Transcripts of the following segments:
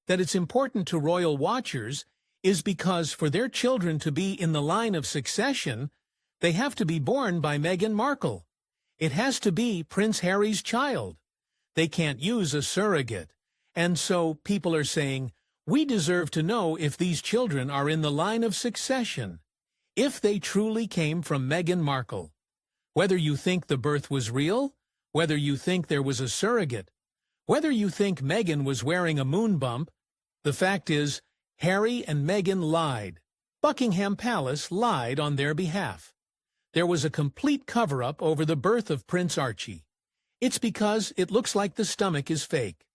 that it's important to royal watchers is because for their children to be in the line of succession, they have to be born by Meghan Markle. It has to be Prince Harry's child. They can't use a surrogate. And so people are saying, we deserve to know if these children are in the line of succession, if they truly came from Meghan Markle. Whether you think the birth was real, whether you think there was a surrogate, whether you think Meghan was wearing a moon bump, the fact is, Harry and Meghan lied. Buckingham Palace lied on their behalf. There was a complete cover-up over the birth of Prince Archie. It's because it looks like the stomach is fake.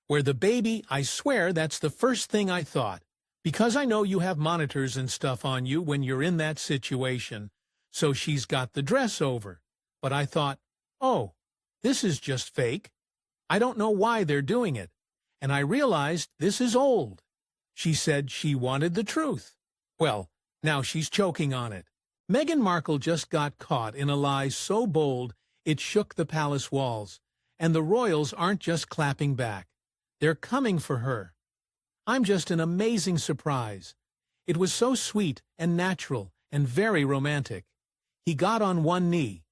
Where the baby, I swear that's the first thing I thought, because I know you have monitors and stuff on you when you're in that situation, so she's got the dress over. But I thought, oh, this is just fake. I don't know why they're doing it. And I realized this is old. She said she wanted the truth. Well, now she's choking on it. Meghan Markle just got caught in a lie so bold it shook the palace walls, and the royals aren't just clapping back. They're coming for her. I'm just an amazing surprise. It was so sweet and natural and very romantic. He got on one knee.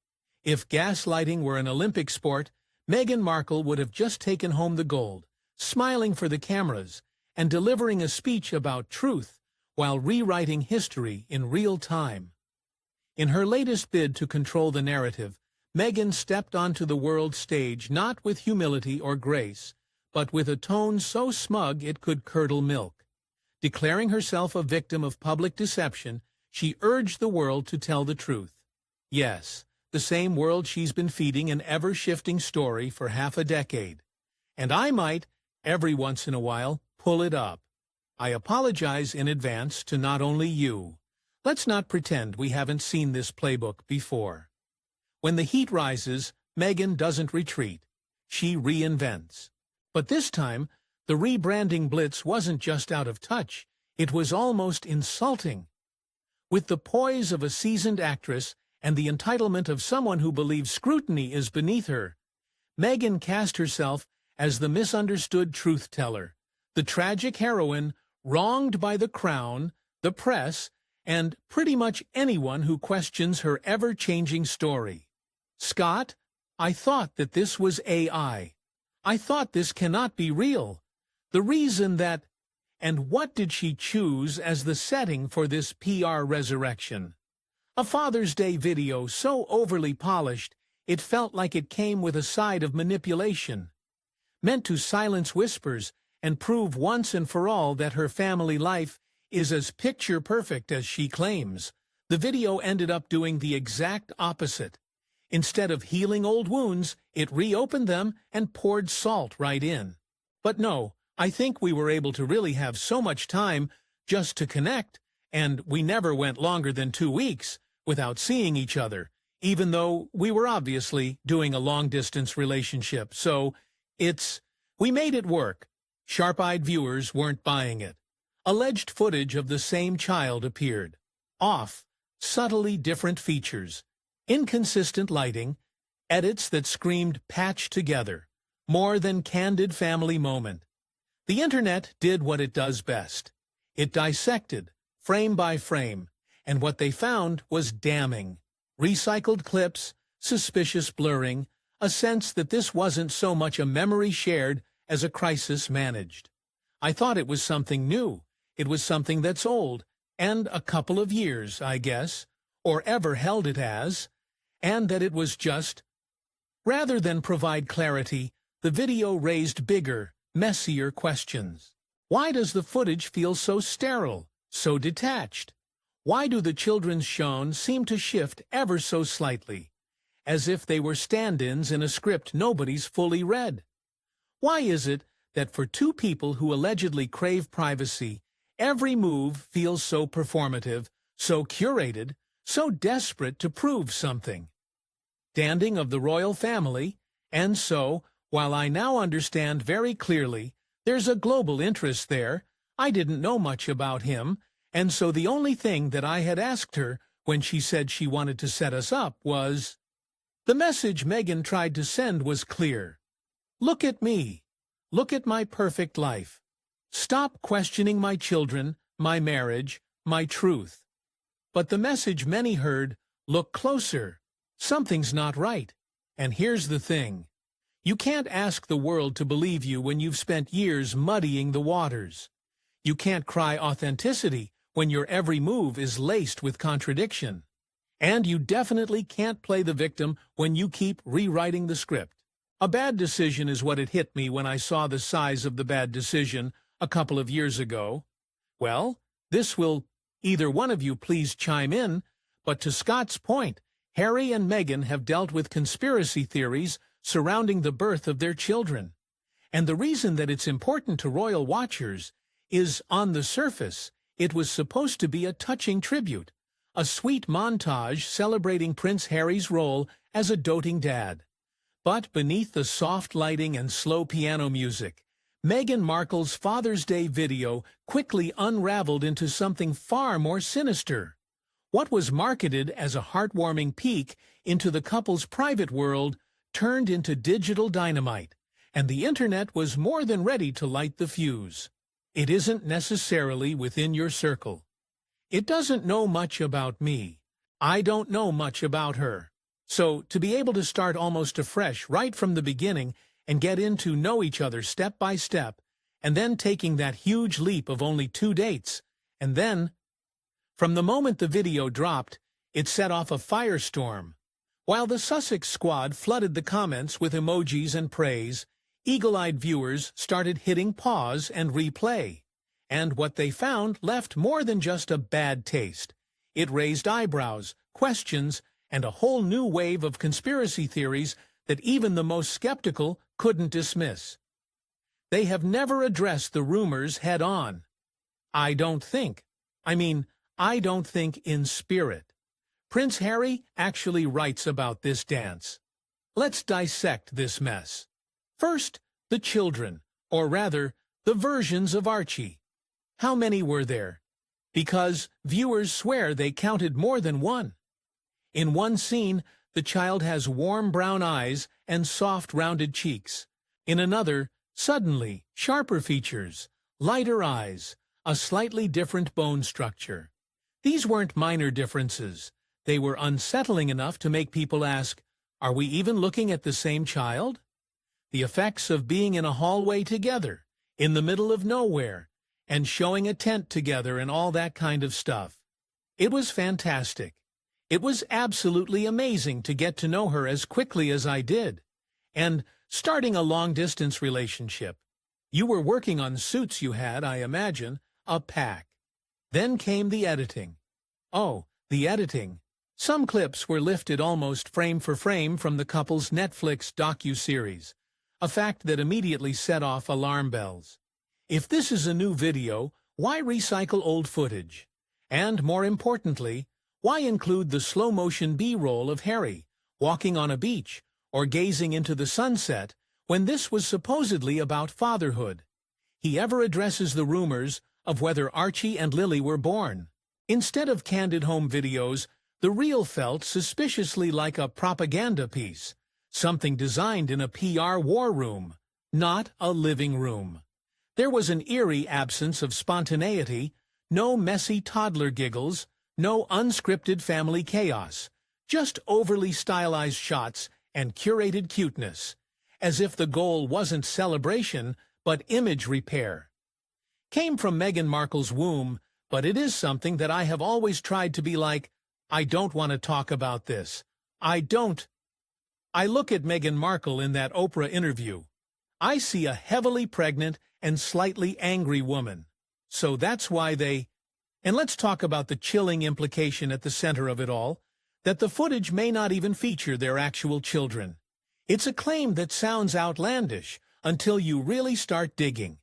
If gaslighting were an Olympic sport, Meghan Markle would have just taken home the gold, smiling for the cameras and delivering a speech about truth while rewriting history in real time. In her latest bid to control the narrative, Meghan stepped onto the world stage not with humility or grace, but with a tone so smug it could curdle milk. Declaring herself a victim of public deception, she urged the world to tell the truth. Yes, the same world she's been feeding an ever-shifting story for half a decade. And I might, every once in a while, pull it up. I apologize in advance to not only you. Let's not pretend we haven't seen this playbook before. When the heat rises, Meghan doesn't retreat. She reinvents. But this time, the rebranding blitz wasn't just out of touch, it was almost insulting. With the poise of a seasoned actress and the entitlement of someone who believes scrutiny is beneath her, Meghan cast herself as the misunderstood truth-teller, the tragic heroine wronged by the crown, the press, and pretty much anyone who questions her ever-changing story. Scott, I thought that this was AI. I thought this cannot be real. The reason that... And what did she choose as the setting for this PR resurrection? A Father's Day video so overly polished, it felt like it came with a side of manipulation. Meant to silence whispers and prove once and for all that her family life is as picture-perfect as she claims, the video ended up doing the exact opposite. Instead of healing old wounds, it reopened them and poured salt right in. But no, I think we were able to really have so much time just to connect, and we never went longer than 2 weeks without seeing each other, even though we were obviously doing a long-distance relationship. So we made it work. Sharp-eyed viewers weren't buying it. Alleged footage of the same child appeared. Off, subtly different features. Inconsistent lighting, edits that screamed patched together, more than candid family moment. The internet did what it does best. It dissected, frame by frame, and what they found was damning. Recycled clips, suspicious blurring, a sense that this wasn't so much a memory shared as a crisis managed. I thought it was something new. It was something that's old, and a couple of years, I guess, or ever held it as, and that it was just. Rather than provide clarity, the video raised bigger, messier questions. Why does the footage feel so sterile, so detached? Why do the children shown seem to shift ever so slightly, as if they were stand-ins in a script nobody's fully read? Why is it that for two people who allegedly crave privacy, every move feels so performative, so curated, so desperate to prove something? Standing of the royal family, and so, while I now understand very clearly there's a global interest there, I didn't know much about him, and so the only thing that I had asked her when she said she wanted to set us up was... The message Meghan tried to send was clear. Look at me. Look at my perfect life. Stop questioning my children, my marriage, my truth. But the message many heard, look closer. Something's not right. And here's the thing. You can't ask the world to believe you when you've spent years muddying the waters. You can't cry authenticity when your every move is laced with contradiction. And you definitely can't play the victim when you keep rewriting the script. A bad decision is what it hit me when I saw the size of the bad decision a couple of years ago. Well, this will either one of you please chime in, but to Scott's point, Harry and Meghan have dealt with conspiracy theories surrounding the birth of their children. And the reason that it's important to royal watchers is, on the surface, it was supposed to be a touching tribute, a sweet montage celebrating Prince Harry's role as a doting dad. But beneath the soft lighting and slow piano music, Meghan Markle's Father's Day video quickly unraveled into something far more sinister. What was marketed as a heartwarming peek into the couple's private world turned into digital dynamite, and the internet was more than ready to light the fuse. It isn't necessarily within your circle. It doesn't know much about me. I don't know much about her. So, to be able to start almost afresh right from the beginning and get in to know each other step by step, and then taking that huge leap of only 2 dates, and then, from the moment the video dropped, it set off a firestorm. While the Sussex squad flooded the comments with emojis and praise, eagle-eyed viewers started hitting pause and replay. And what they found left more than just a bad taste. It raised eyebrows, questions, and a whole new wave of conspiracy theories that even the most skeptical couldn't dismiss. They have never addressed the rumors head-on. I don't think in spirit. Prince Harry actually writes about this dance. Let's dissect this mess. First, the children, or rather, the versions of Archie. How many were there? Because viewers swear they counted more than one. In one scene, the child has warm brown eyes and soft rounded cheeks. In another, suddenly, sharper features, lighter eyes, a slightly different bone structure. These weren't minor differences. They were unsettling enough to make people ask, are we even looking at the same child? The effects of being in a hallway together, in the middle of nowhere, and showing a tent together and all that kind of stuff. It was fantastic. It was absolutely amazing to get to know her as quickly as I did. And starting a long-distance relationship. You were working on suits you had, I imagine, a pack. Then came the editing. Oh, the editing. Some clips were lifted almost frame for frame from the couple's Netflix docu-series, a fact that immediately set off alarm bells. If this is a new video, why recycle old footage? And more importantly, why include the slow-motion B-roll of Harry walking on a beach or gazing into the sunset when this was supposedly about fatherhood? He ever addresses the rumors of whether Archie and Lily were born. Instead of candid home videos, the reel felt suspiciously like a propaganda piece, something designed in a PR war room, not a living room. There was an eerie absence of spontaneity, no messy toddler giggles, no unscripted family chaos, just overly stylized shots and curated cuteness, as if the goal wasn't celebration but image repair. Came from Meghan Markle's womb, but it is something that I have always tried to be like, I don't want to talk about this. I look at Meghan Markle in that Oprah interview. I see a heavily pregnant and slightly angry woman. So that's why and let's talk about the chilling implication at the center of it all, that the footage may not even feature their actual children. It's a claim that sounds outlandish until you really start digging.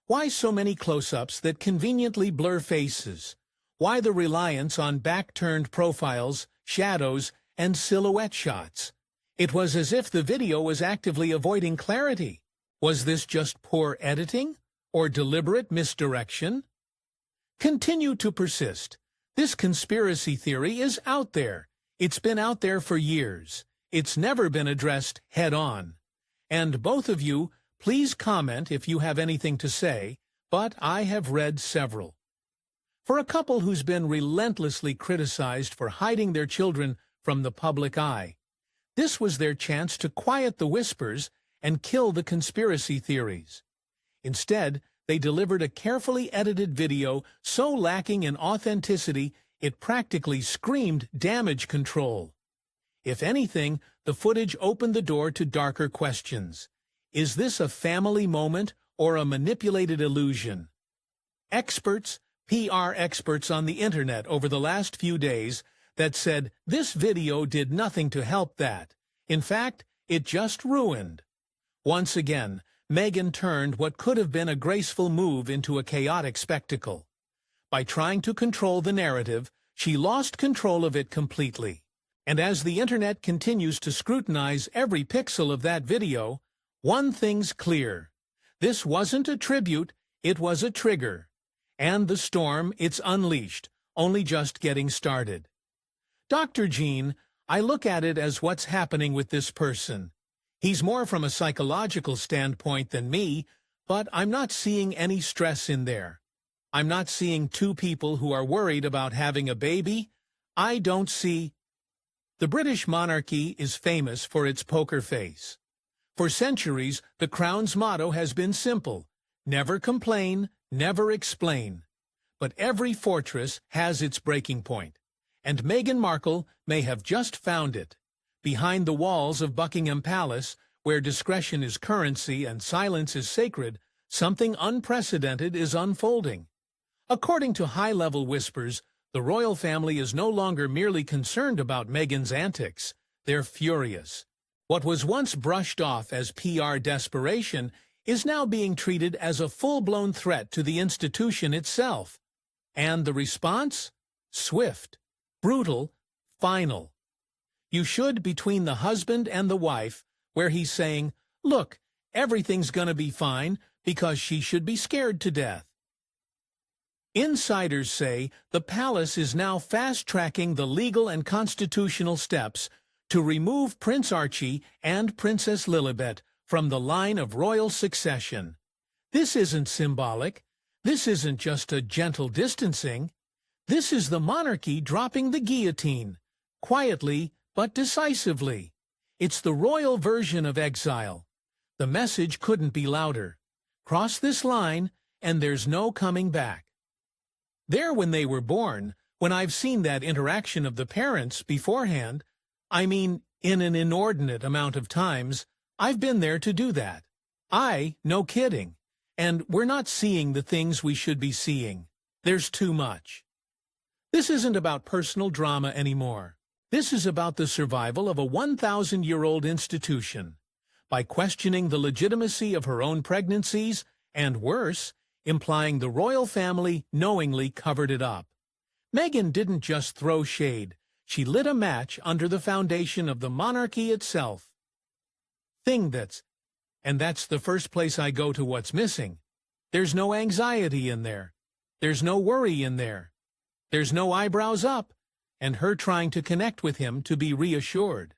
Why so many close-ups that conveniently blur faces? Why the reliance on back-turned profiles, shadows, and silhouette shots? It was as if the video was actively avoiding clarity. Was this just poor editing or deliberate misdirection? Continue to persist. This conspiracy theory is out there. It's been out there for years. It's never been addressed head-on. And both of you, please comment if you have anything to say, but I have read several. For a couple who's been relentlessly criticized for hiding their children from the public eye, this was their chance to quiet the whispers and kill the conspiracy theories. Instead, they delivered a carefully edited video so lacking in authenticity it practically screamed damage control. If anything, the footage opened the door to darker questions. Is this a family moment or a manipulated illusion? Experts, PR experts on the internet over the last few days that said this video did nothing to help that. In fact, it just ruined. Once again, Meghan turned what could have been a graceful move into a chaotic spectacle. By trying to control the narrative, she lost control of it completely. And as the internet continues to scrutinize every pixel of that video, one thing's clear. This wasn't a tribute, it was a trigger. And the storm, it's unleashed, only just getting started. Dr. Jean, I look at it as what's happening with this person. He's more from a psychological standpoint than me, but I'm not seeing any stress in there. I'm not seeing two people who are worried about having a baby. I don't see... The British monarchy is famous for its poker face. For centuries, the Crown's motto has been simple: never complain, never explain. But every fortress has its breaking point, and Meghan Markle may have just found it. Behind the walls of Buckingham Palace, where discretion is currency and silence is sacred, something unprecedented is unfolding. According to high-level whispers, the royal family is no longer merely concerned about Meghan's antics. They're furious. What was once brushed off as PR desperation is now being treated as a full-blown threat to the institution itself. And the response? Swift, brutal, final. You should between the husband and the wife, where he's saying, look, everything's gonna be fine, because she should be scared to death. Insiders say the palace is now fast-tracking the legal and constitutional steps to remove Prince Archie and Princess Lilibet from the line of royal succession. This isn't symbolic. This isn't just a gentle distancing. This is the monarchy dropping the guillotine, quietly but decisively. It's the royal version of exile. The message couldn't be louder. Cross this line, and there's no coming back. There when they were born, when I've seen that interaction of the parents beforehand, I mean, in an inordinate amount of times, I've been there to do that. No kidding. And we're not seeing the things we should be seeing. There's too much. This isn't about personal drama anymore. This is about the survival of a 1,000-year-old institution. By questioning the legitimacy of her own pregnancies, and worse, implying the royal family knowingly covered it up. Meghan didn't just throw shade. She lit a match under the foundation of the monarchy itself. And that's the first place I go to what's missing. There's no anxiety in there. There's no worry in there. There's no eyebrows up, and her trying to connect with him to be reassured.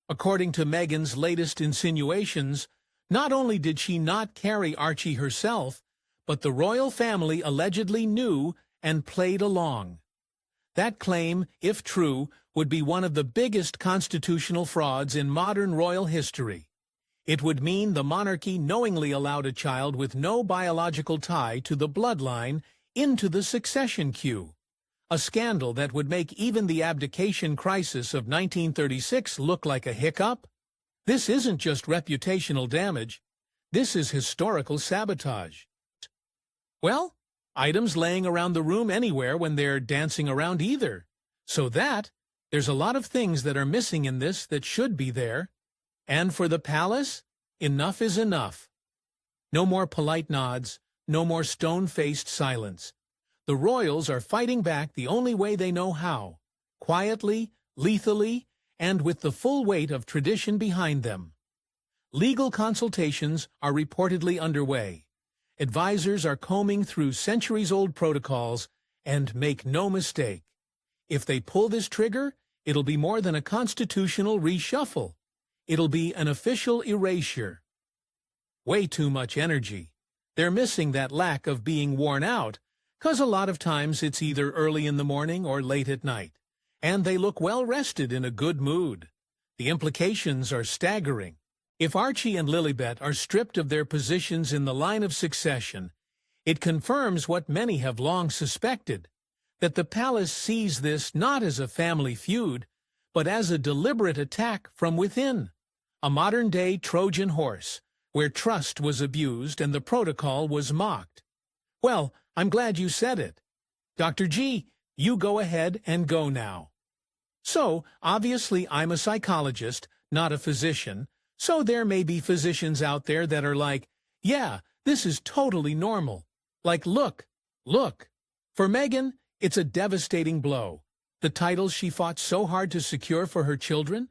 According to Meghan's latest insinuations, not only did she not carry Archie herself, but the royal family allegedly knew and played along. That claim, if true, would be one of the biggest constitutional frauds in modern royal history. It would mean the monarchy knowingly allowed a child with no biological tie to the bloodline into the succession queue. A scandal that would make even the abdication crisis of 1936 look like a hiccup. This isn't just reputational damage. This is historical sabotage. Well, items laying around the room anywhere when they're dancing around either. So there's a lot of things that are missing in this that should be there. And for the palace, enough is enough. No more polite nods, no more stone-faced silence. The royals are fighting back the only way they know how, quietly, lethally, and with the full weight of tradition behind them. Legal consultations are reportedly underway. Advisors are combing through centuries-old protocols, and make no mistake, if they pull this trigger, it'll be more than a constitutional reshuffle. It'll be an official erasure. Way too much energy. they're missing that lack of being worn out, 'cause a lot of times it's either early in the morning or late at night, and they look well rested in a good mood. The implications are staggering. If Archie and Lilibet are stripped of their positions in the line of succession, it confirms what many have long suspected, that the palace sees this not as a family feud, but as a deliberate attack from within, a modern-day Trojan horse, where trust was abused and the protocol was mocked. Well, I'm glad you said it. Dr. G, you go ahead and go now. So, obviously I'm a psychologist, not a physician, so there may be physicians out there that are like, yeah, this is totally normal. Like, look. For Meghan, it's a devastating blow. The titles she fought so hard to secure for her children?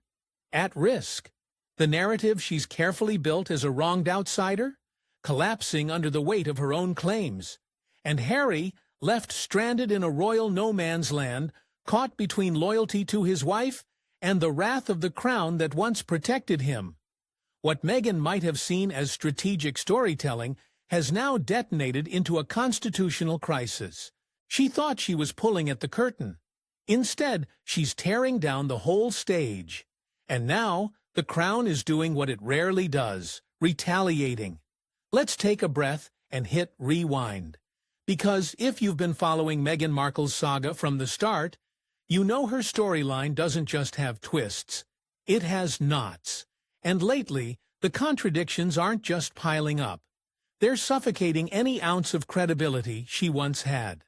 At risk. The narrative she's carefully built as a wronged outsider? Collapsing under the weight of her own claims. And Harry, left stranded in a royal no-man's land, caught between loyalty to his wife and the wrath of the crown that once protected him. What Meghan might have seen as strategic storytelling has now detonated into a constitutional crisis. She thought she was pulling at the curtain. Instead, she's tearing down the whole stage. And now, the crown is doing what it rarely does, retaliating. Let's take a breath and hit rewind. Because if you've been following Meghan Markle's saga from the start, you know her storyline doesn't just have twists. It has knots. And lately, the contradictions aren't just piling up. They're suffocating any ounce of credibility she once had.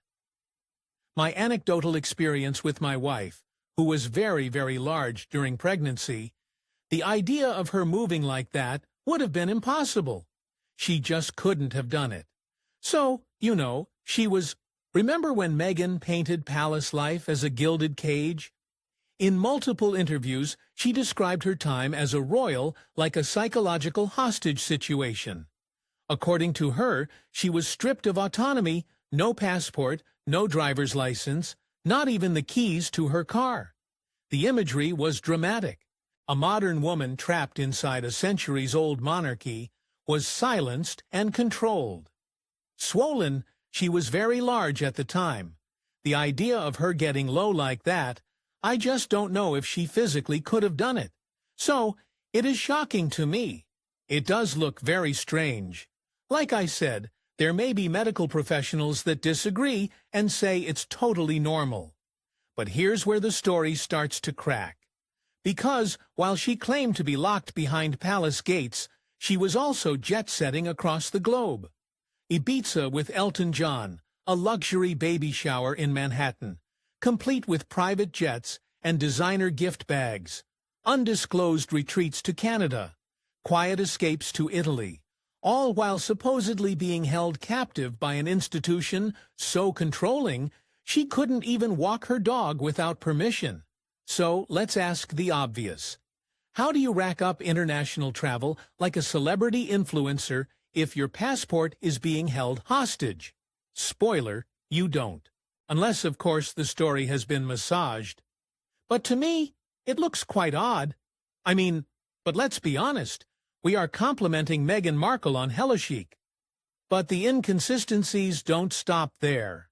My anecdotal experience with my wife, who was very, very large during pregnancy, the idea of her moving like that would have been impossible. She just couldn't have done it. So, you know, she was... Remember when Meghan painted palace life as a gilded cage? In multiple interviews, she described her time as a royal like a psychological hostage situation. According to her, she was stripped of autonomy, no passport, no driver's license, not even the keys to her car. The imagery was dramatic. A modern woman trapped inside a centuries-old monarchy was silenced and controlled. Swollen, she was very large at the time. The idea of her getting low like that, I just don't know if she physically could have done it. So, it is shocking to me. It does look very strange. Like I said, there may be medical professionals that disagree and say it's totally normal. But here's where the story starts to crack. Because, while she claimed to be locked behind palace gates, she was also jet-setting across the globe. Ibiza with Elton John, a luxury baby shower in Manhattan, complete with private jets and designer gift bags, undisclosed retreats to Canada, quiet escapes to Italy, all while supposedly being held captive by an institution so controlling she couldn't even walk her dog without permission. So let's ask the obvious. How do you rack up international travel like a celebrity influencer if your passport is being held hostage? Spoiler, you don't. Unless, of course, the story has been massaged. But to me, it looks quite odd. I mean, but let's be honest, we are complimenting Meghan Markle on Chic. But the inconsistencies don't stop there.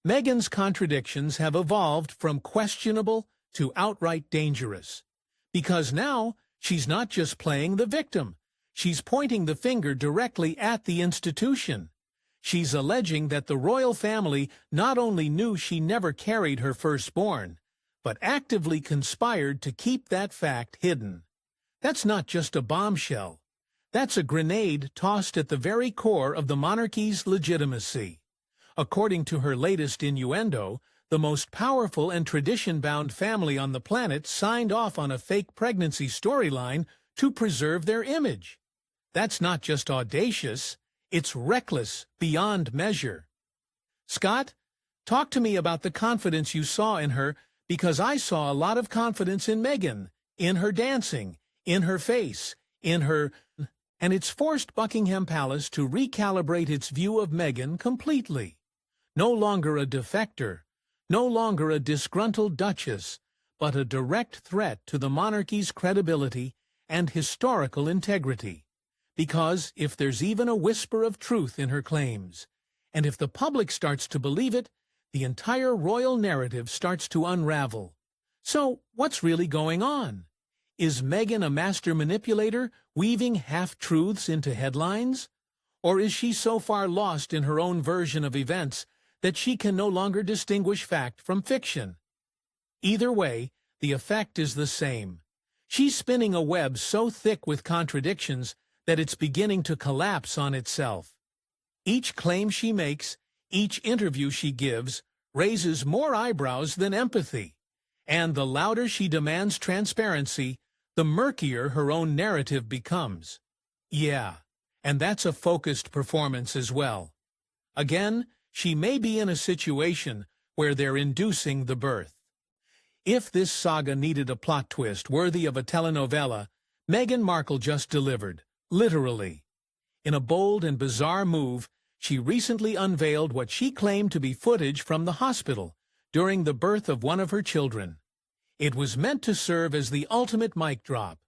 Meghan's contradictions have evolved from questionable to outright dangerous. Because now, she's not just playing the victim. She's pointing the finger directly at the institution. She's alleging that the royal family not only knew she never carried her firstborn, but actively conspired to keep that fact hidden. That's not just a bombshell. That's a grenade tossed at the very core of the monarchy's legitimacy. According to her latest innuendo, the most powerful and tradition-bound family on the planet signed off on a fake pregnancy storyline to preserve their image. That's not just audacious, it's reckless beyond measure. Scott, talk to me about the confidence you saw in her, because I saw a lot of confidence in Meghan, in her dancing, in her face, in her... And it's forced Buckingham Palace to recalibrate its view of Meghan completely. No longer a defector, no longer a disgruntled duchess, but a direct threat to the monarchy's credibility and historical integrity. because if there's even a whisper of truth in her claims, and if the public starts to believe it, the entire royal narrative starts to unravel. So, what's really going on? Is Meghan a master manipulator, weaving half-truths into headlines? Or is she so far lost in her own version of events that she can no longer distinguish fact from fiction? Either way, the effect is the same. She's spinning a web so thick with contradictions that it's beginning to collapse on itself. Each claim she makes, each interview she gives, raises more eyebrows than empathy. And the louder she demands transparency, the murkier her own narrative becomes. Yeah, and that's a focused performance as well. Again, she may be in a situation where they're inducing the birth. If this saga needed a plot twist worthy of a telenovela, Meghan Markle just delivered, literally. In a bold and bizarre move, she recently unveiled what she claimed to be footage from the hospital during the birth of one of her children. It was meant to serve as the ultimate mic drop,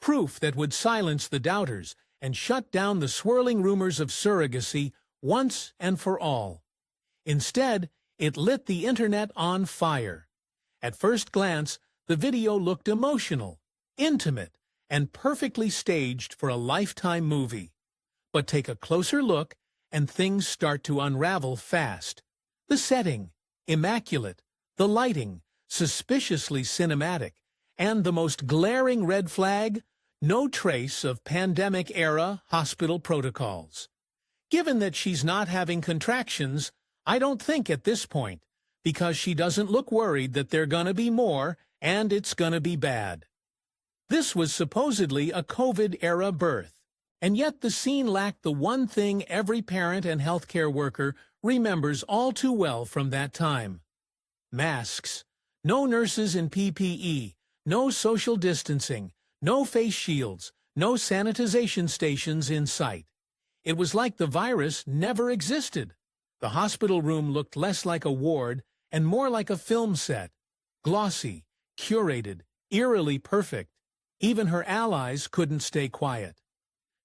proof that would silence the doubters and shut down the swirling rumors of surrogacy once and for all. Instead, it lit the internet on fire. At first glance, the video looked emotional, intimate, and perfectly staged for a Lifetime movie. But take a closer look, and things start to unravel fast. The setting, immaculate. The lighting, suspiciously cinematic. And the most glaring red flag, no trace of pandemic-era hospital protocols. Given that she's not having contractions, I don't think at this point, because she doesn't look worried that they're gonna be more, and it's gonna be bad. This was supposedly a COVID-era birth, and yet the scene lacked the one thing every parent and healthcare worker remembers all too well from that time. Masks. No nurses in PPE, no social distancing, no face shields, no sanitization stations in sight. It was like the virus never existed. The hospital room looked less like a ward and more like a film set. Glossy, curated, eerily perfect. Even her allies couldn't stay quiet.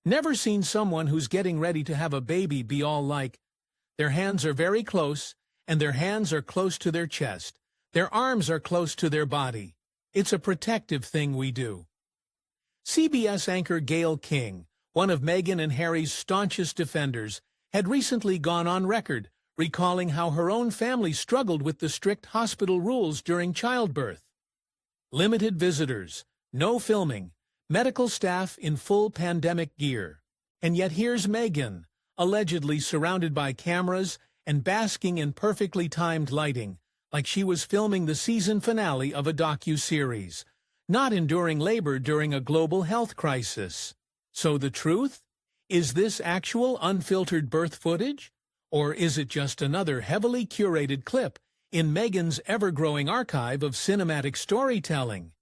Never seen someone who's getting ready to have a baby be all like, their hands are very close, and their hands are close to their chest. Their arms are close to their body. It's a protective thing we do. CBS anchor Gayle King, one of Meghan and Harry's staunchest defenders, had recently gone on record, recalling how her own family struggled with the strict hospital rules during childbirth. Limited visitors, no filming, medical staff in full pandemic gear. And yet here's Meghan, allegedly surrounded by cameras and basking in perfectly timed lighting, like she was filming the season finale of a docu-series, not enduring labor during a global health crisis. So the truth? Is this actual unfiltered birth footage? Or is it just another heavily curated clip in Meghan's ever-growing archive of cinematic storytelling?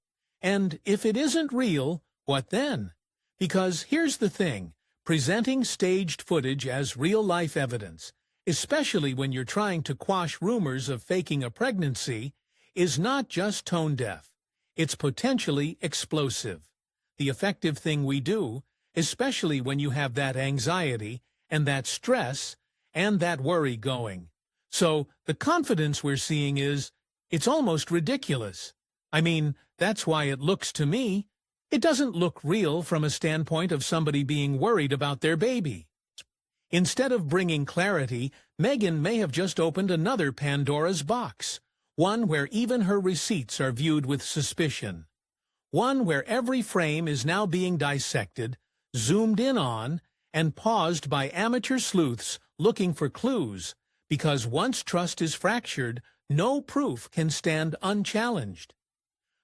And if it isn't real, what then? Because here's the thing, presenting staged footage as real-life evidence, especially when you're trying to quash rumors of faking a pregnancy, is not just tone-deaf. It's potentially explosive. The effective thing we do, especially when you have that anxiety and that stress and that worry going. So the confidence we're seeing it's almost ridiculous. I mean, that's why it looks to me. It doesn't look real from a standpoint of somebody being worried about their baby. Instead of bringing clarity, Meghan may have just opened another Pandora's box, one where even her receipts are viewed with suspicion, one where every frame is now being dissected, zoomed in on, and paused by amateur sleuths looking for clues, because once trust is fractured, no proof can stand unchallenged.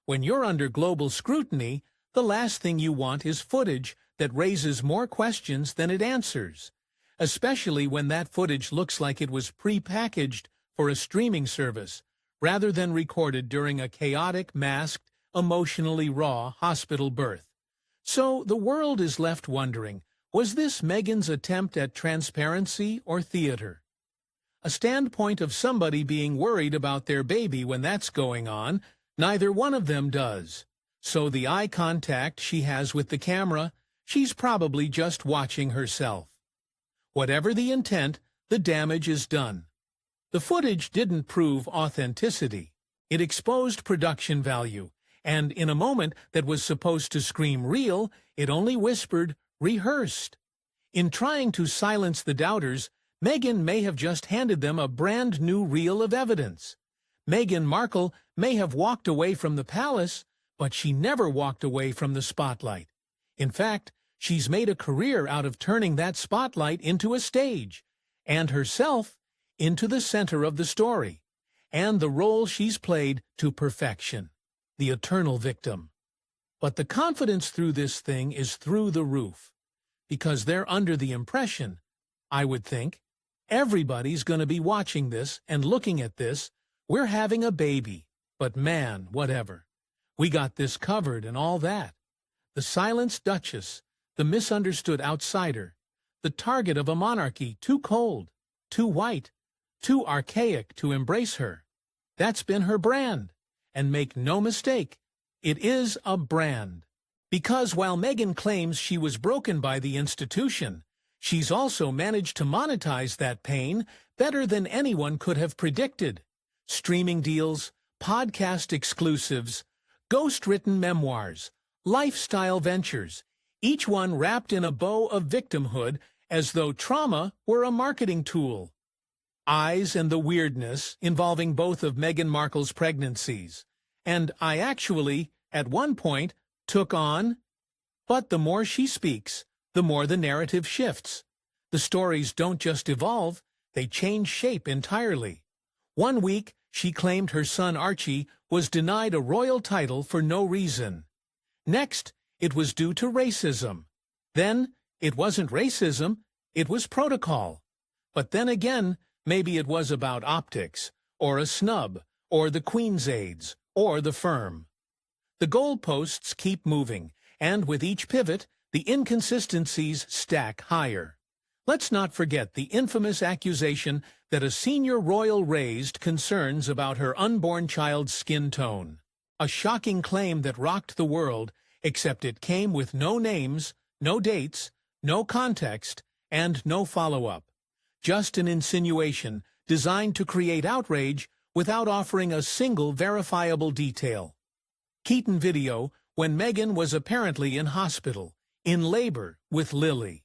When you're under global scrutiny, the last thing you want is footage that raises more questions than it answers, especially when that footage looks like it was pre-packaged for a streaming service, rather than recorded during a chaotic, masked, emotionally raw hospital birth. So the world is left wondering, was this Meghan's attempt at transparency or theater? A standpoint of somebody being worried about their baby when that's going on, neither one of them does. So the eye contact she has with the camera, she's probably just watching herself. Whatever the intent, the damage is done. The footage didn't prove authenticity. It exposed production value, and in a moment that was supposed to scream real, it only whispered, rehearsed. In trying to silence the doubters, Meghan may have just handed them a brand new reel of evidence. Meghan Markle may have walked away from the palace, but she never walked away from the spotlight. In fact, she's made a career out of turning that spotlight into a stage, and herself into the center of the story, and the role she's played to perfection, the eternal victim. But the confidence through this thing is through the roof, because they're under the impression, I would think, everybody's going to be watching this and looking at this, we're having a baby, but man, whatever. We got this covered and all that. The silenced duchess, the misunderstood outsider, the target of a monarchy too cold, too white, too archaic to embrace her. That's been her brand. And make no mistake, it is a brand. Because while Meghan claims she was broken by the institution, she's also managed to monetize that pain better than anyone could have predicted. Streaming deals, podcast exclusives, ghost-written memoirs, lifestyle ventures, each one wrapped in a bow of victimhood as though trauma were a marketing tool. Eyes and the weirdness involving both of Meghan Markle's pregnancies. And I actually, at one point, took on. But the more she speaks, the more the narrative shifts. The stories don't just evolve, they change shape entirely. One week, she claimed her son Archie was denied a royal title for no reason. Next, it was due to racism. Then, it wasn't racism, it was protocol. But then again, maybe it was about optics, or a snub, or the Queen's aides, or the firm. The goalposts keep moving, and with each pivot, the inconsistencies stack higher. Let's not forget the infamous accusation that a senior royal raised concerns about her unborn child's skin tone. A shocking claim that rocked the world, except it came with no names, no dates, no context, and no follow-up. Just an insinuation designed to create outrage without offering a single verifiable detail. Keaton video when Meghan was apparently in hospital, in labor with Lily.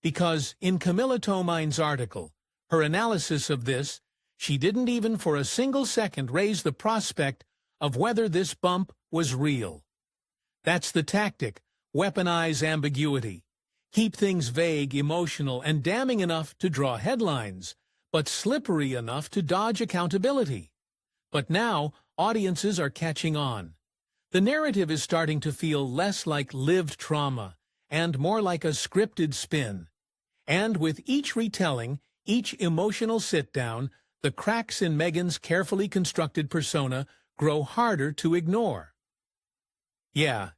Because in Camilla Tomine's article, her analysis of this, she didn't even for a single second raise the prospect of whether this bump was real. That's the tactic, weaponize ambiguity. Keep things vague, emotional, and damning enough to draw headlines, but slippery enough to dodge accountability. But now, audiences are catching on. The narrative is starting to feel less like lived trauma and more like a scripted spin. And with each retelling, each emotional sit-down, the cracks in Meghan's carefully constructed persona grow harder to ignore. Yeah,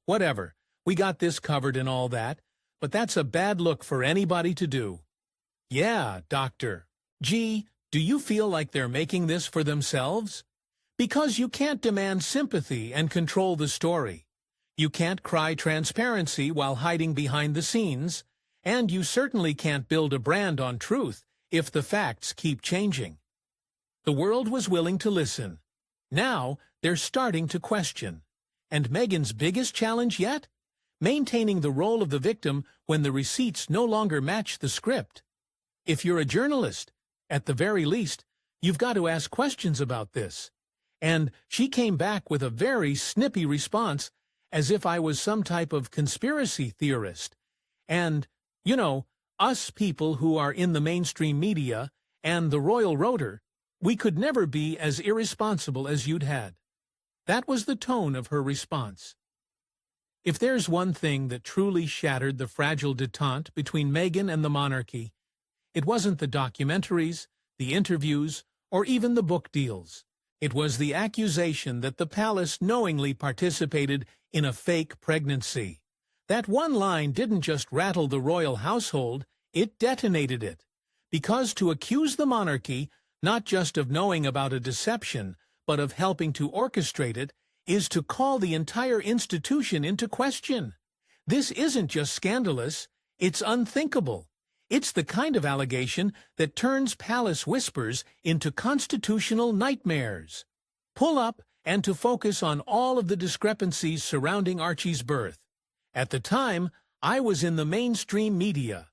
whatever. We got this covered and all that, but that's a bad look for anybody to do. Yeah, doctor. Gee, do you feel like they're making this for themselves? Because you can't demand sympathy and control the story. You can't cry transparency while hiding behind the scenes, and you certainly can't build a brand on truth if the facts keep changing. The world was willing to listen. Now they're starting to question. And Meghan's biggest challenge yet? Maintaining the role of the victim when the receipts no longer match the script. If you're a journalist, at the very least, you've got to ask questions about this. And she came back with a very snippy response, as if I was some type of conspiracy theorist. And, us people who are in the mainstream media and the royal rotor, we could never be as irresponsible as you'd had. That was the tone of her response. If there's one thing that truly shattered the fragile détente between Meghan and the monarchy, it wasn't the documentaries, the interviews, or even the book deals. It was the accusation that the palace knowingly participated in a fake pregnancy. That one line didn't just rattle the royal household, it detonated it. Because to accuse the monarchy, not just of knowing about a deception, but of helping to orchestrate it, is to call the entire institution into question. This isn't just scandalous, it's unthinkable. It's the kind of allegation that turns palace whispers into constitutional nightmares. Pull up and to focus on all of the discrepancies surrounding Archie's birth. At the time, I was in the mainstream media.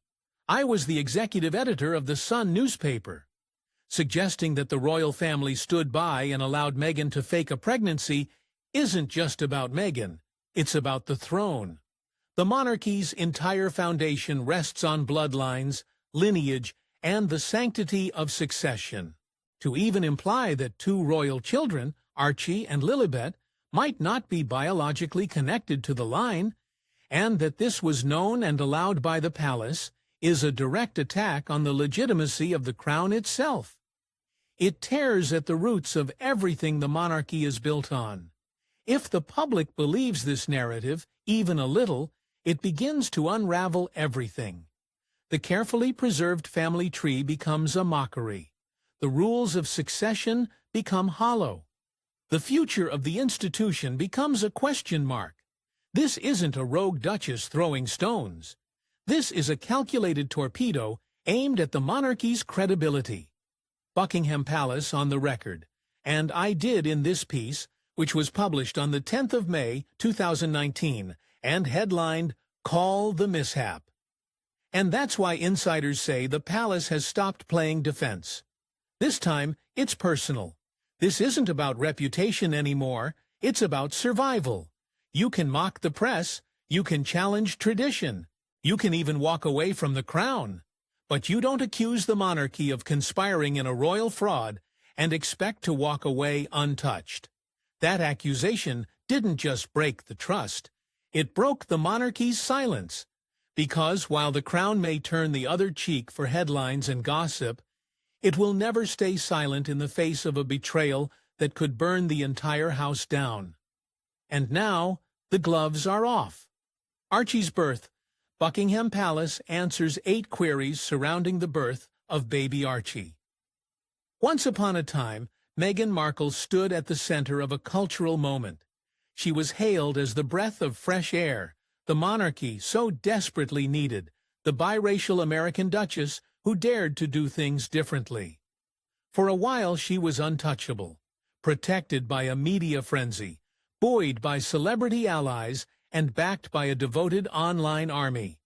I was the executive editor of the Sun newspaper. Suggesting that the royal family stood by and allowed Meghan to fake a pregnancy isn't just about Meghan, it's about the throne. The monarchy's entire foundation rests on bloodlines, lineage, and the sanctity of succession. To even imply that two royal children, Archie and Lilibet, might not be biologically connected to the line, and that this was known and allowed by the palace, is a direct attack on the legitimacy of the crown itself. It tears at the roots of everything the monarchy is built on. If the public believes this narrative, even a little, it begins to unravel everything. The carefully preserved family tree becomes a mockery. The rules of succession become hollow. The future of the institution becomes a question mark. This isn't a rogue duchess throwing stones. This is a calculated torpedo aimed at the monarchy's credibility. Buckingham Palace on the record, and I did in this piece, which was published on the 10th of May, 2019, and headlined, "Call the Mishap." And that's why insiders say the palace has stopped playing defense. This time, it's personal. This isn't about reputation anymore, it's about survival. You can mock the press, you can challenge tradition, you can even walk away from the crown. But you don't accuse the monarchy of conspiring in a royal fraud and expect to walk away untouched. That accusation didn't just break the trust, it broke the monarchy's silence. Because while the crown may turn the other cheek for headlines and gossip, it will never stay silent in the face of a betrayal that could burn the entire house down. And now, the gloves are off. Archie's birth. Buckingham Palace answers 8 queries surrounding the birth of baby Archie. Once upon a time, Meghan Markle stood at the center of a cultural moment. She was hailed as the breath of fresh air, the monarchy so desperately needed, the biracial American duchess who dared to do things differently. For a while she was untouchable, protected by a media frenzy, buoyed by celebrity allies, and backed by a devoted online army.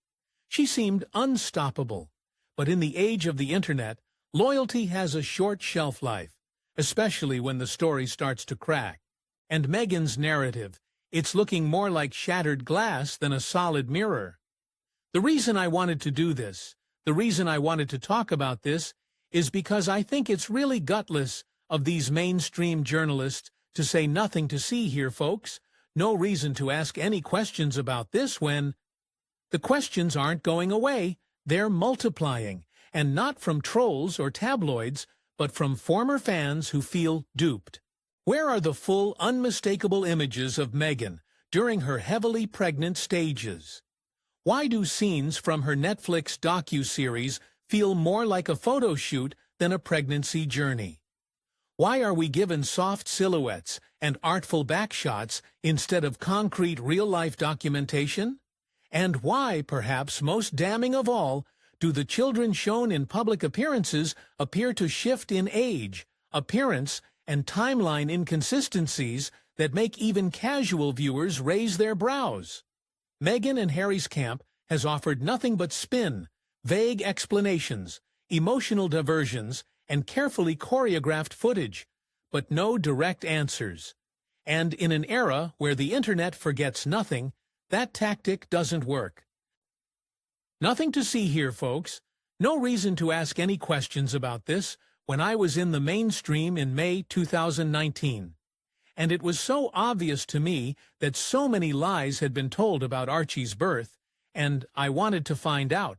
She seemed unstoppable, but in the age of the internet, loyalty has a short shelf life, especially when the story starts to crack. And Meghan's narrative, it's looking more like shattered glass than a solid mirror. The reason I wanted to do this, the reason I wanted to talk about this, is because I think it's really gutless of these mainstream journalists to say nothing to see here, folks. No reason to ask any questions about this when the questions aren't going away, they're multiplying, and not from trolls or tabloids, but from former fans who feel duped. Where are the full, unmistakable images of Meghan during her heavily pregnant stages? Why do scenes from her Netflix docu-series feel more like a photo shoot than a pregnancy journey? Why are we given soft silhouettes and artful backshots instead of concrete real-life documentation? And why, perhaps most damning of all, do the children shown in public appearances appear to shift in age, appearance, and timeline inconsistencies that make even casual viewers raise their brows? Meghan and Harry's camp has offered nothing but spin, vague explanations, emotional diversions, and carefully choreographed footage, but no direct answers. And in an era where the internet forgets nothing, that tactic doesn't work. Nothing to see here, folks. No reason to ask any questions about this when I was in the mainstream in May 2019. And it was so obvious to me that so many lies had been told about Archie's birth, and I wanted to find out.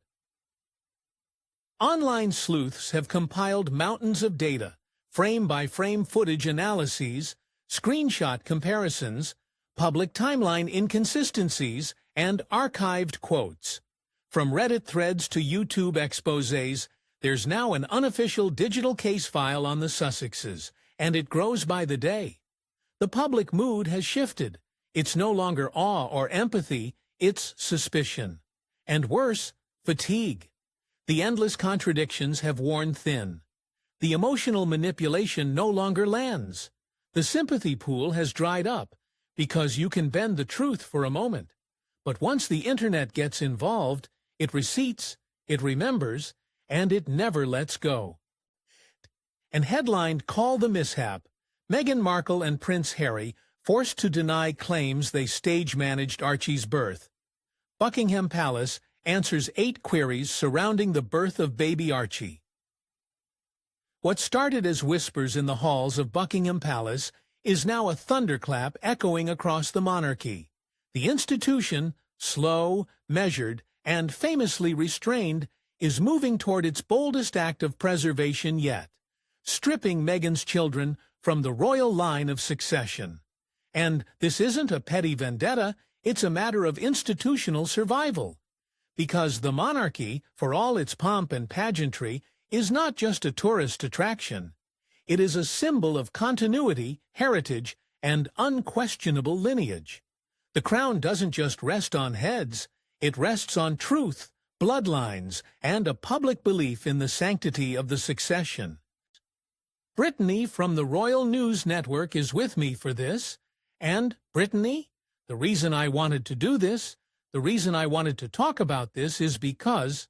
Online sleuths have compiled mountains of data, frame-by-frame footage analyses, screenshot comparisons, public timeline inconsistencies, and archived quotes. From Reddit threads to YouTube exposés, there's now an unofficial digital case file on the Sussexes, and it grows by the day. The public mood has shifted. It's no longer awe or empathy, It's suspicion. And worse, fatigue. The endless contradictions have worn thin. The emotional manipulation no longer lands. The sympathy pool has dried up, because you can bend the truth for a moment. But once the internet gets involved, it receipts, it remembers, and it never lets go. And headlined Call the Mishap, Meghan Markle and Prince Harry forced to deny claims they stage-managed Archie's birth. Buckingham Palace answers 8 queries surrounding the birth of baby Archie. What started as whispers in the halls of Buckingham Palace is now a thunderclap echoing across the monarchy. The institution, slow, measured, and famously restrained, is moving toward its boldest act of preservation yet, stripping Meghan's children from the royal line of succession. And this isn't a petty vendetta, it's a matter of institutional survival. Because the monarchy, for all its pomp and pageantry, is not just a tourist attraction. It is a symbol of continuity, heritage, and unquestionable lineage. The crown doesn't just rest on heads, it rests on truth, bloodlines, and a public belief in the sanctity of the succession. Brittany from the Royal News Network is with me for this. And, Brittany, the reason I wanted to do this, the reason I wanted to talk about this is because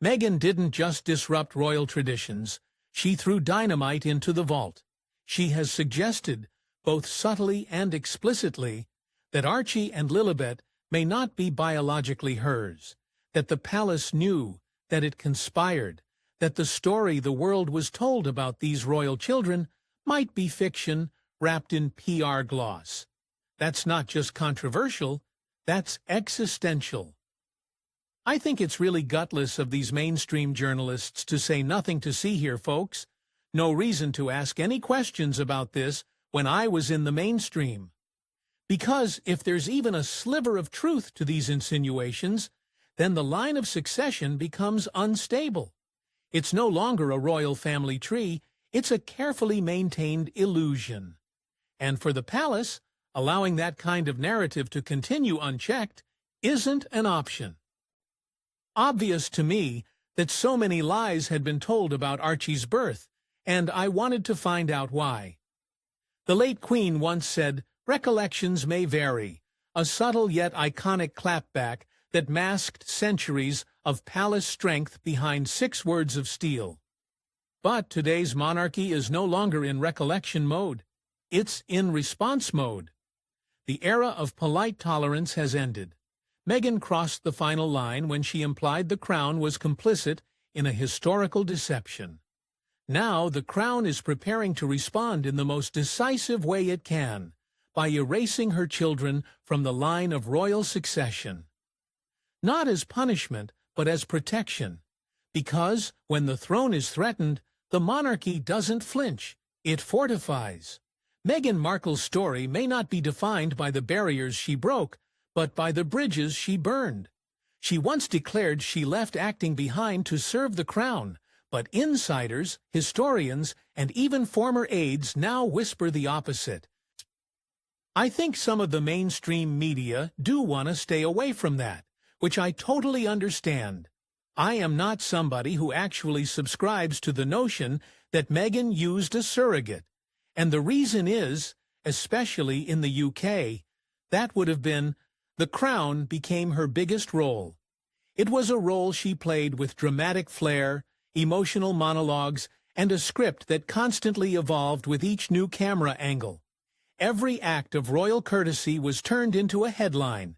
Meghan didn't just disrupt royal traditions, she threw dynamite into the vault. She has suggested, both subtly and explicitly, that Archie and Lilibet may not be biologically hers, that the palace knew, that it conspired, that the story the world was told about these royal children might be fiction wrapped in PR gloss. That's not just controversial, that's existential. I think it's really gutless of these mainstream journalists to say nothing to see here, folks. No reason to ask any questions about this when I was in the mainstream. Because if there's even a sliver of truth to these insinuations, then the line of succession becomes unstable. It's no longer a royal family tree, it's a carefully maintained illusion. And for the palace, allowing that kind of narrative to continue unchecked isn't an option. Obvious to me that so many lies had been told about Archie's birth, and I wanted to find out why. The late Queen once said, "Recollections may vary," a subtle yet iconic clapback that masked centuries of palace strength behind 6 words of steel. But today's monarchy is no longer in recollection mode. It's in response mode. The era of polite tolerance has ended. Meghan crossed the final line when she implied the crown was complicit in a historical deception. Now the crown is preparing to respond in the most decisive way it can, by erasing her children from the line of royal succession. Not as punishment, but as protection. Because, when the throne is threatened, the monarchy doesn't flinch, it fortifies. Meghan Markle's story may not be defined by the barriers she broke, but by the bridges she burned. She once declared she left acting behind to serve the crown, but insiders, historians, and even former aides now whisper the opposite. I think some of the mainstream media do want to stay away from that, which I totally understand. I am not somebody who actually subscribes to the notion that Meghan used a surrogate, and the reason is, especially in the UK, that would have been the crown became her biggest role. It was a role she played with dramatic flair, emotional monologues, and a script that constantly evolved with each new camera angle. Every act of royal courtesy was turned into a headline.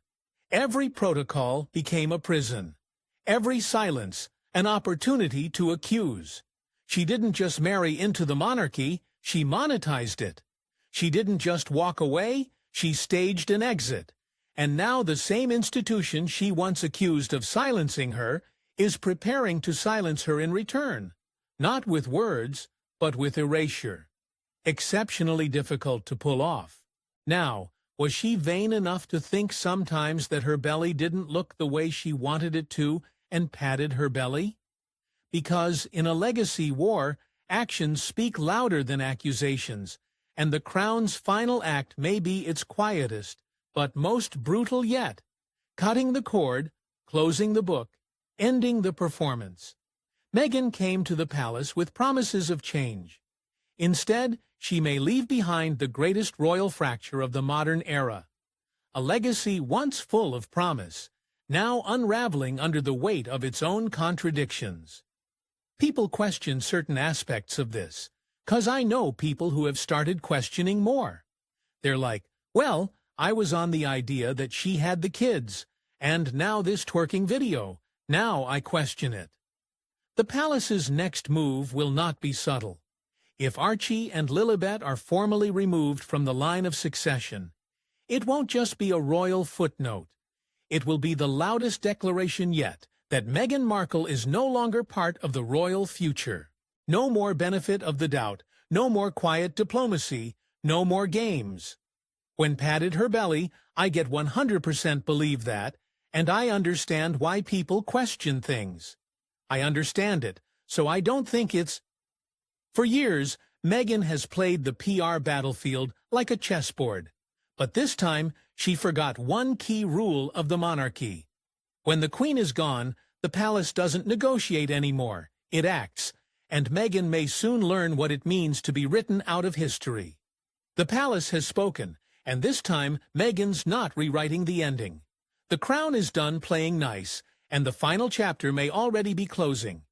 Every protocol became a prison. Every silence, an opportunity to accuse. She didn't just marry into the monarchy, she monetized it. She didn't just walk away, she staged an exit. And now the same institution she once accused of silencing her is preparing to silence her in return, not with words, but with erasure. Exceptionally difficult to pull off. Now, was she vain enough to think sometimes that her belly didn't look the way she wanted it to and padded her belly? Because in a legacy war, actions speak louder than accusations, and the crown's final act may be its quietest, but most brutal yet. cutting the cord, closing the book, ending the performance. Meghan came to the palace with promises of change. Instead, she may leave behind the greatest royal fracture of the modern era. A legacy once full of promise, now unraveling under the weight of its own contradictions. People question certain aspects of this, 'cause I know people who have started questioning more. They're like, well, I was on the idea that she had the kids, and now this twerking video, now I question it. The palace's next move will not be subtle. If Archie and Lilibet are formally removed from the line of succession, it won't just be a royal footnote. It will be the loudest declaration yet that Meghan Markle is no longer part of the royal future. No more benefit of the doubt, no more quiet diplomacy, no more games. When patted her belly, I get 100% believe that, and I understand why people question things. I understand it, so I don't think it's... For years, Meghan has played the PR battlefield like a chessboard. But this time, she forgot one key rule of the monarchy. When the Queen is gone, the palace doesn't negotiate anymore, it acts, and Meghan may soon learn what it means to be written out of history. The palace has spoken, and this time Meghan's not rewriting the ending. The Crown is done playing nice, and the final chapter may already be closing.